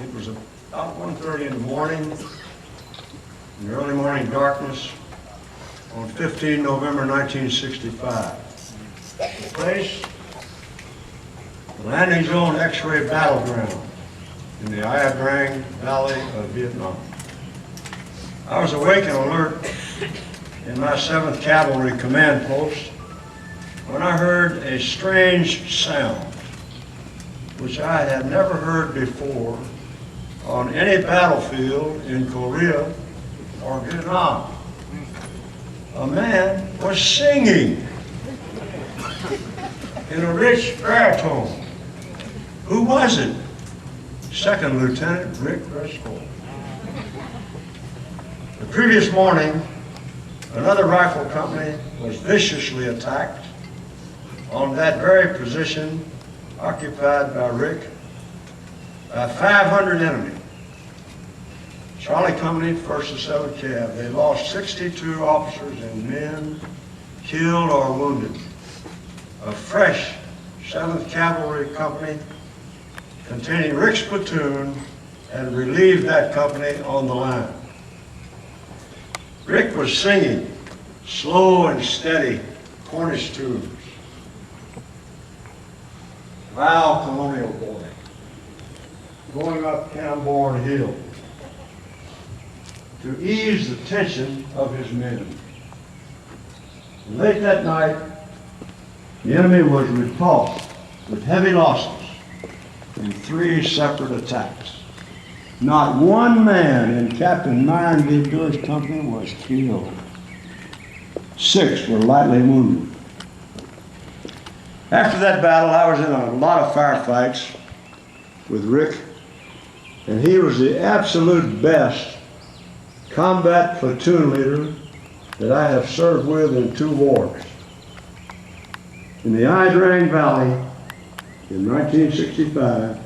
It was about 1:30 in the morning, in the early morning darkness, on 15 November 1965. The place, the landing zone X-ray battleground in the Ia Drang Valley of Vietnam. I was awake and alert in my 7th Cavalry command post when I heard a strange sound, which I had never heard before on any battlefield in Korea or Vietnam. A man was singing in a rich baritone. Who was it? Second Lieutenant Rick Rescorla. The previous morning, another rifle company was viciously attacked on that very position occupied by Rick by 500 enemy. Charlie Company, 1st and 7th Cav. They lost 62 officers and men, killed or wounded. A fresh 7th Cavalry Company containing Rick's platoon had relieved that company on the line. Rick was singing slow and steady Cornish tunes. Thou colonial boy, going up Camborne Hill to ease the tension of his men. And late that night, the enemy was repulsed with heavy losses in 3 separate attacks. Not one man in Captain Myron V. Durr's company was killed. 6 were lightly wounded. After that battle, I was in a lot of firefights with Rick, and he was the absolute best combat platoon leader that I have served with in 2 wars. In the Ia Drang Valley in 1965,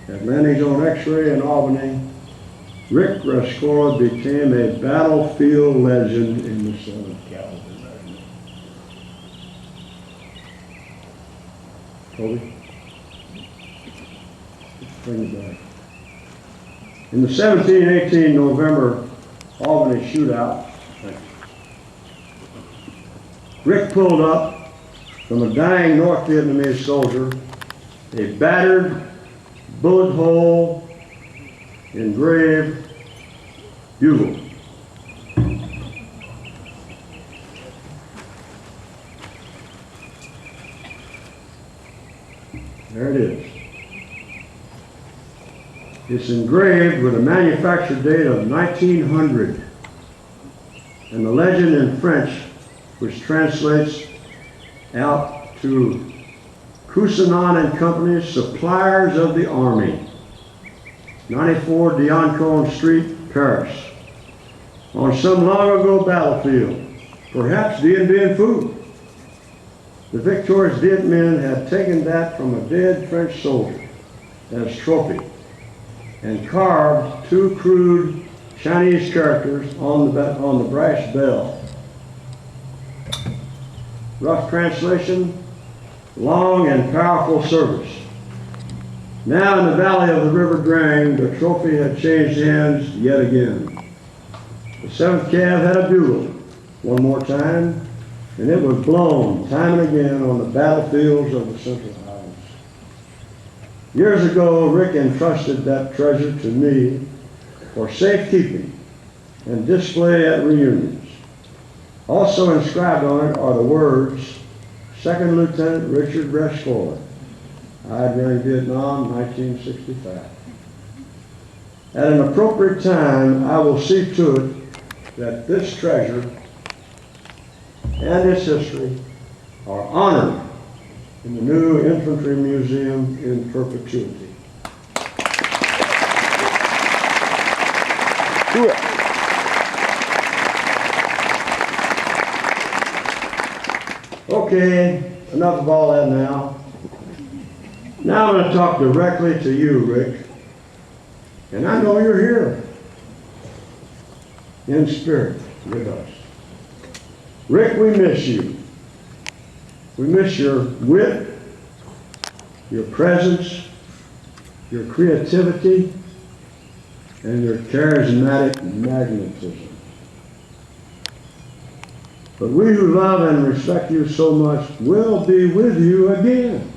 at landing zone X-ray in Albany, Rick Rescorla became a battlefield legend in the 7th Cavalry. Toby? Bring it back. In the 17-18 November Albany shootout, Rick pulled up from a dying North Vietnamese soldier a battered, bullet hole engraved bugle. There it is. It's engraved with a manufacture date of 1900 and the legend in French, which translates out to Cousinon and Company, Suppliers of the Army, 94 Diancon Street, Paris. On some long ago battlefield, perhaps Dien Bien Phu, the victorious Viet men had taken that from a dead French soldier as trophy and carved 2 crude Chinese characters on the brass bell. Rough translation: long and powerful service. Now in the valley of the River Drang, the trophy had changed hands yet again. The 7th Cav had a bugle one more time, and it was blown time and again on the battlefields of the Central Highlands. Years ago, Rick entrusted that treasure to me for safekeeping and display at reunions. Also inscribed on it are the words, Second Lieutenant Richard Rescorla, Ia Drang, Vietnam, 1965. At an appropriate time, I will see to it that this treasure and its history are honored in the new Infantry Museum in perpetuity. Do it. Okay, enough of all that now. Now I'm going to talk directly to you, Rick. And I know you're here in spirit with us. Rick, we miss you. We miss your wit, your presence, your creativity, and your charismatic magnetism. But we who love and respect you so much will be with you again.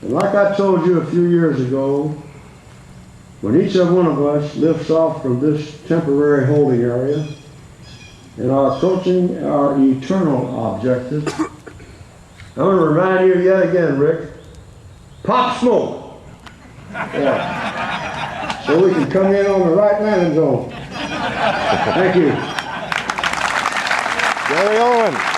And like I told you a few years ago, when each one of us lifts off from this temporary holding area and are approaching our eternal objective, I'm going to remind you yet again, Rick, pop smoke. Yeah. So we can come in on the right landing zone. Thank you. Carry on.